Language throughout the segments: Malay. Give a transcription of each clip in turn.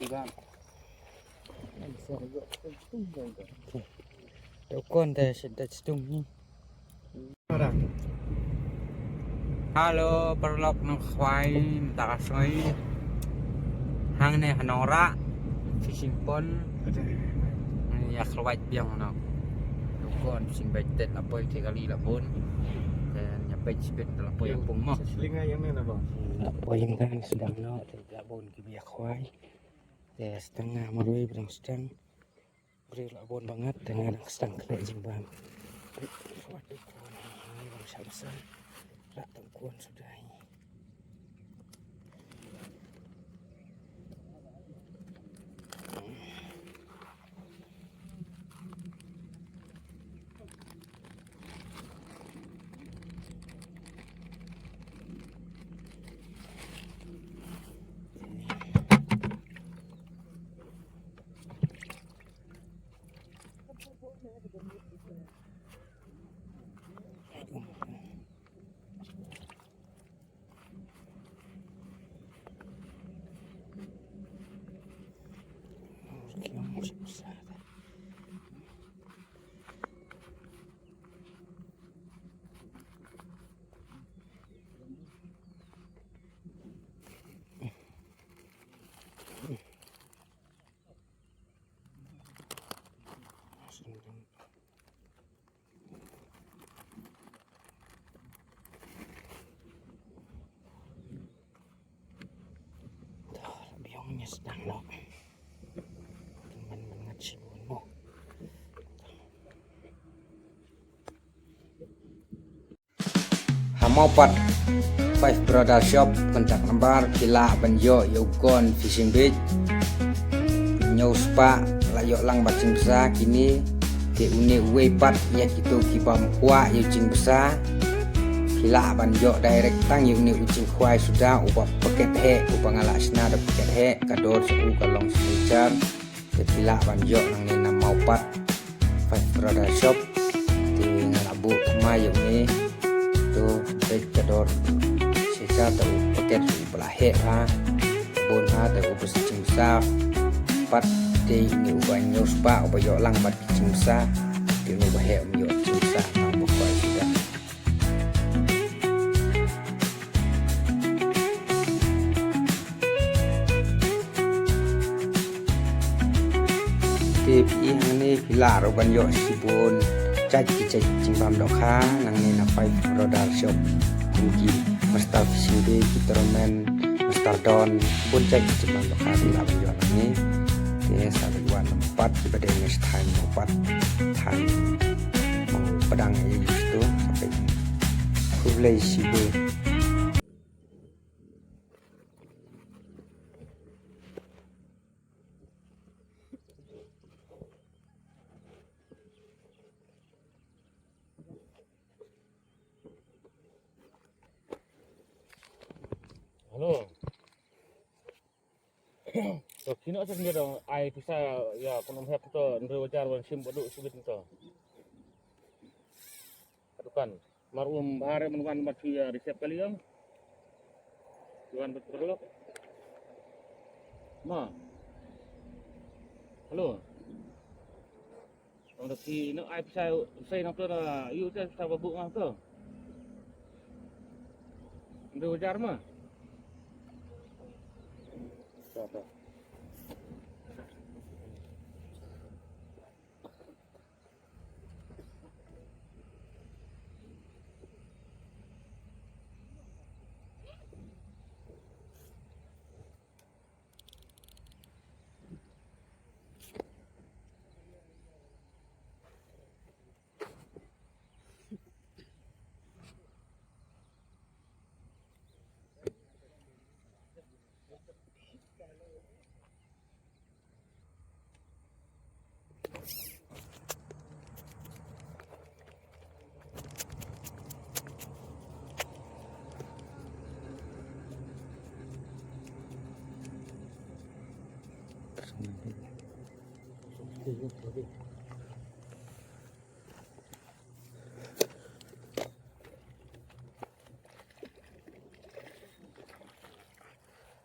juga. Đâu con thì sẽ đặt stung ni. Halo, perlok nang khwai tak asoi. Hang ne hanora fishing pond. Ya khwai biang no. Đâu con fishing bait tet apa 3 kali lah pun. Dan ya bait spit lah po yang pung mo. Selinga yang mana bang? Po yang kan sedang no tidak bon ki biak khwai. Ya setengah marui berang sedang. Beri labon banget dengan sedang kena jimbang. Waduh, ini bangsa besar. Rak tengkuan sudah ini. Biongnya sedang no. Teman banget si Bono. Hamopat Five Brother Shop kontak lembar kila banjo yukon fishing bait nyau spa layok lang bacing besar kini ke uni wepat ya gitu kibam kuah yucing besar kila banjo direct tang uni ucing kuai sudah ubah paket he ubah ngalak sena ada paket he kador suku kalong sejar ke kila banjo nang ni nama upat Five Brother Shop di ngalabu kema yuni tu kador sejar tu paket belah he ha bon ha tu ubah ucing besar pat di ni ubah nyus pa ubah yok lang bat ucing besar di ni ubah he yok ucing besar nang bukai sudah tip yang ni pilar uban yok sibun cai cimbam dokha nang ni na Five Brother Shop kugi Master Fishing Day Kitromen Master Don pun cai cimbam dokha pilar yok nang ni dia sampai 4 daripada next time 4 time pedang itu sampai kulai sibuk. Halo. So kini asal dia dong ai bisa ya penuh hep tu ndre wajar wan sim boduk subit tu. Adukan marum bahare menwan mati ya resep kali yang. Tuan betul. Ma. Halo. Orang si nak ai bisa nak tu dah you tu bisa babuk mah tu. Ndre wajar mah. Tak.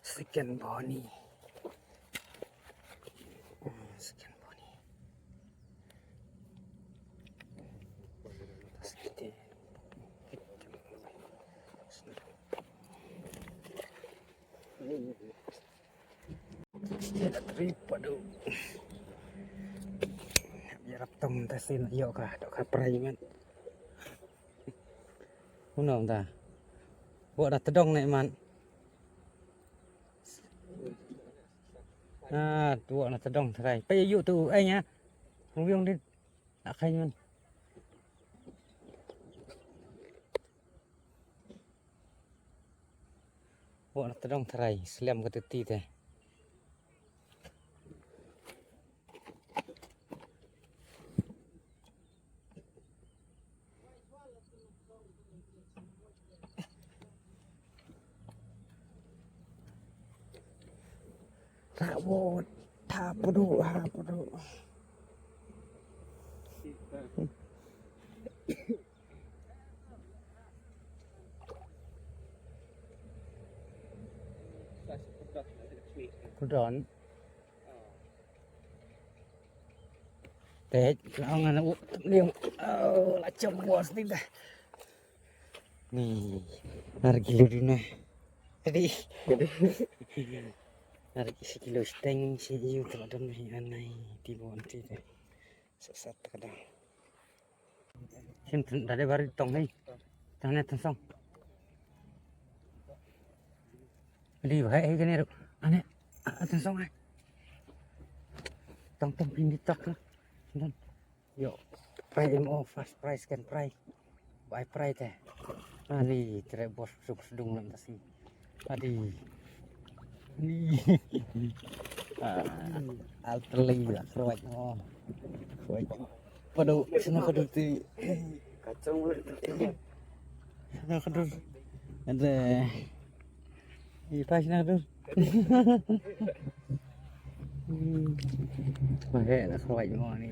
Second bony. Tidak daripada biar tong tasin yo kah dok kaprai man. Uno ta. Buat dah tedong nek man. Buat dah tedong thay. Pai yu tu ai nya. Không biết đi. Đã khay man. Buat dah tedong thay. Slam ke teti teh. Rawat, hapudu. Kudon. Teh, ang ana liung. La chom bos ni dah. Nih, harga dulu Jadi, harga sekilo steng si iu tak ada nih anai di bawah nanti deh. Sesat kadang. Sim dari baru tong ni, tongnya tersong. Di bahaya kan ni, ane tersong ay. Tong pin di tok lah. Yo, price MO fast price kan price, buy price teh. Ni cerai bos sedung nak tasi. Adi, ni, alteli lah keroak oh, keroak. Padu, sana kadu tu, kacang mulut tu. Sana kadu, ada, ini pas sana kadu. Pakai lah keroak oh ni.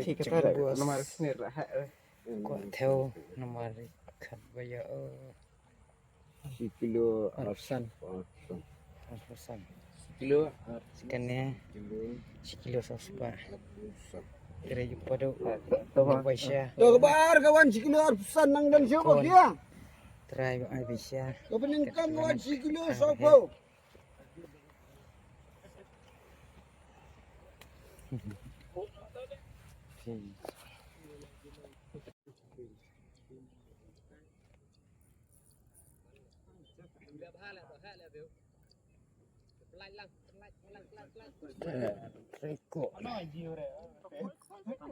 thì cái tay nó mà nè là hạ Quả theo nomor khát bây giờ 10 kilo Arsan kilo sekiannya sekilo sospa kira jumpa do tuh Aisyah tuh kabar kawan 10 kilo arsan nang dan siapa dia try Aisyah kau peningkan kawan 10 kilo siapa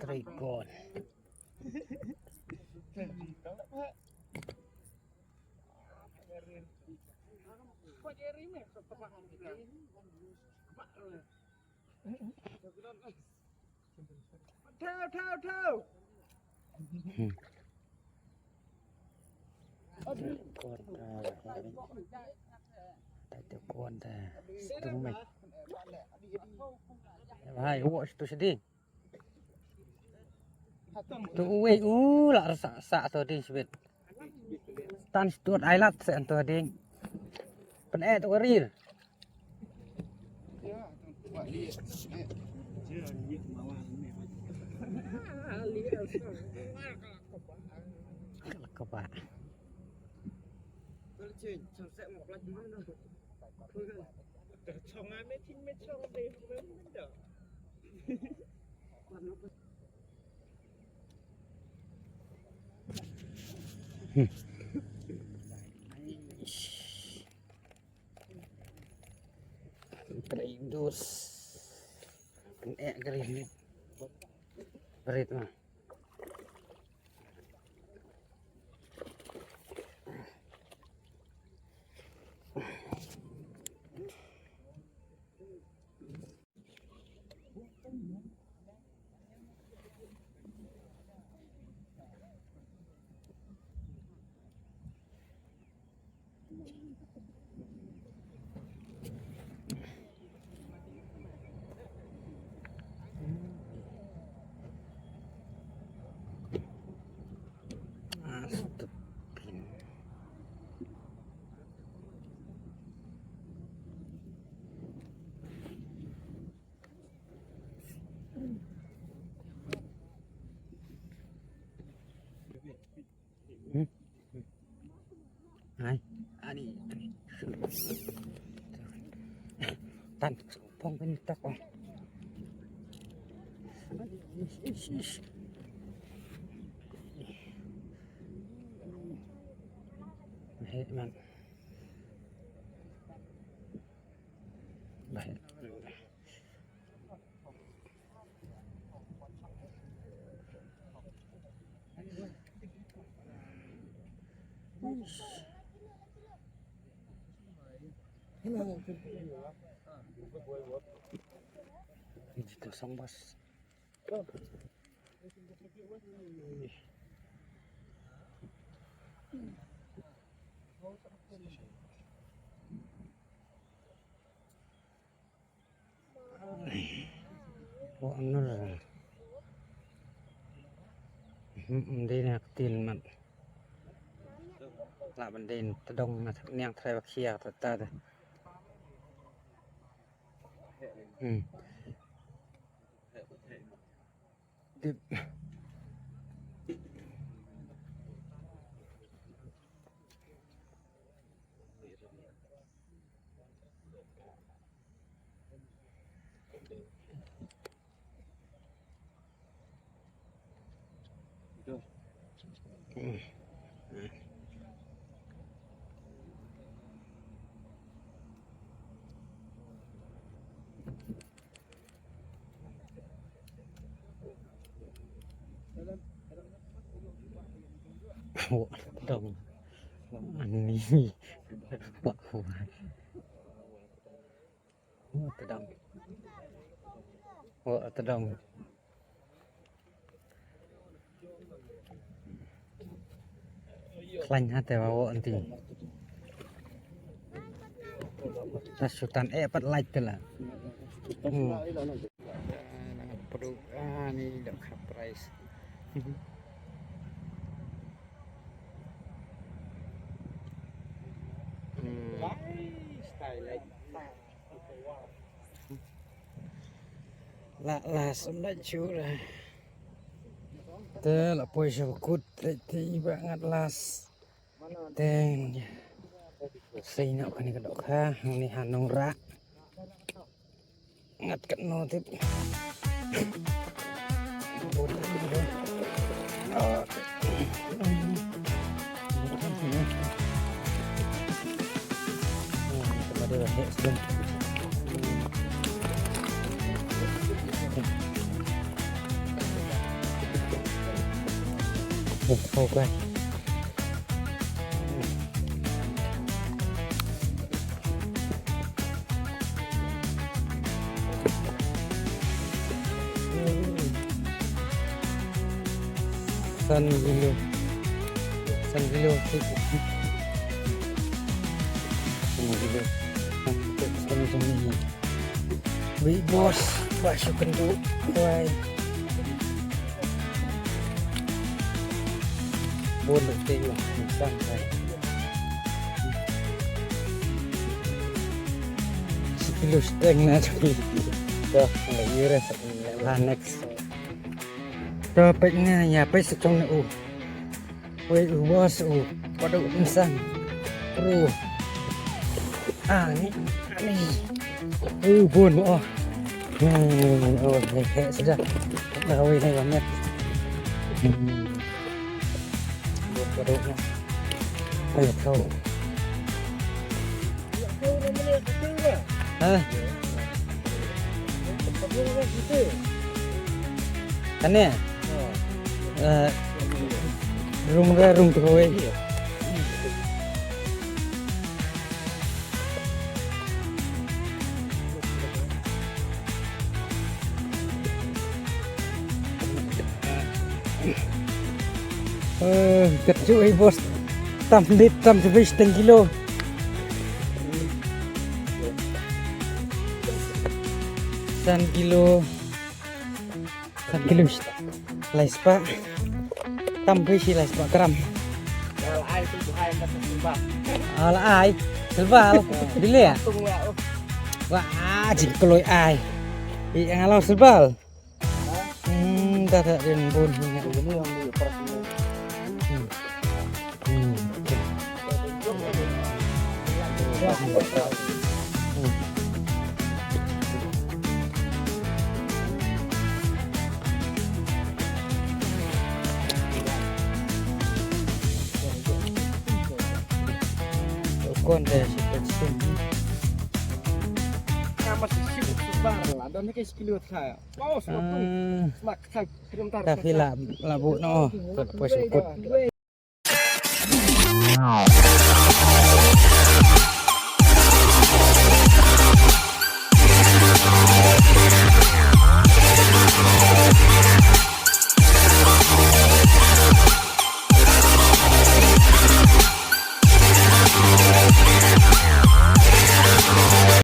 Trikon Thao tak tekon dah tung mai hai huwa tu sedih tu weh lah sa tu ding sebet tan stuat ailat sen tu ding pen tu rir kepak terindus gerin berit mah hai ani tan phong bên tắc rồi hết man baik itu sambas oh anur đi nè tiền mặt là vấn đề tự động là nhang thay bạc kia ta đây tiếp đồng anh đi bạc hồ tự động tự động lành hảแต่ว่าอันที่ถ้าสุดท้ายbắt like กันละ produk ni dak cap price la sudah curah te la poi syukut te banget las teng sei nak kan kedok ha ni hanung ra ngat keno tip okay. San Gilo San Gilo Big boss masuk kenduk why boleh tengok sampai sekilo setengah tapi dah lagi rasa lah next topiknya ya pe secong u we bos pada insan ini bun oh kayak sudah gawe nih banget buat produknya ayo kau kan ya rung tuh kowe kecuk bos tam sebis 10 kilo lai spa tambah si lai spa gram ala ai selbal dile ya wah jik keloi ai yang alau selbal tak den bun ini yang di con để masih sibuk sebar lah dan kayak sekilo saya wow semak tapi lah bu no pas ikut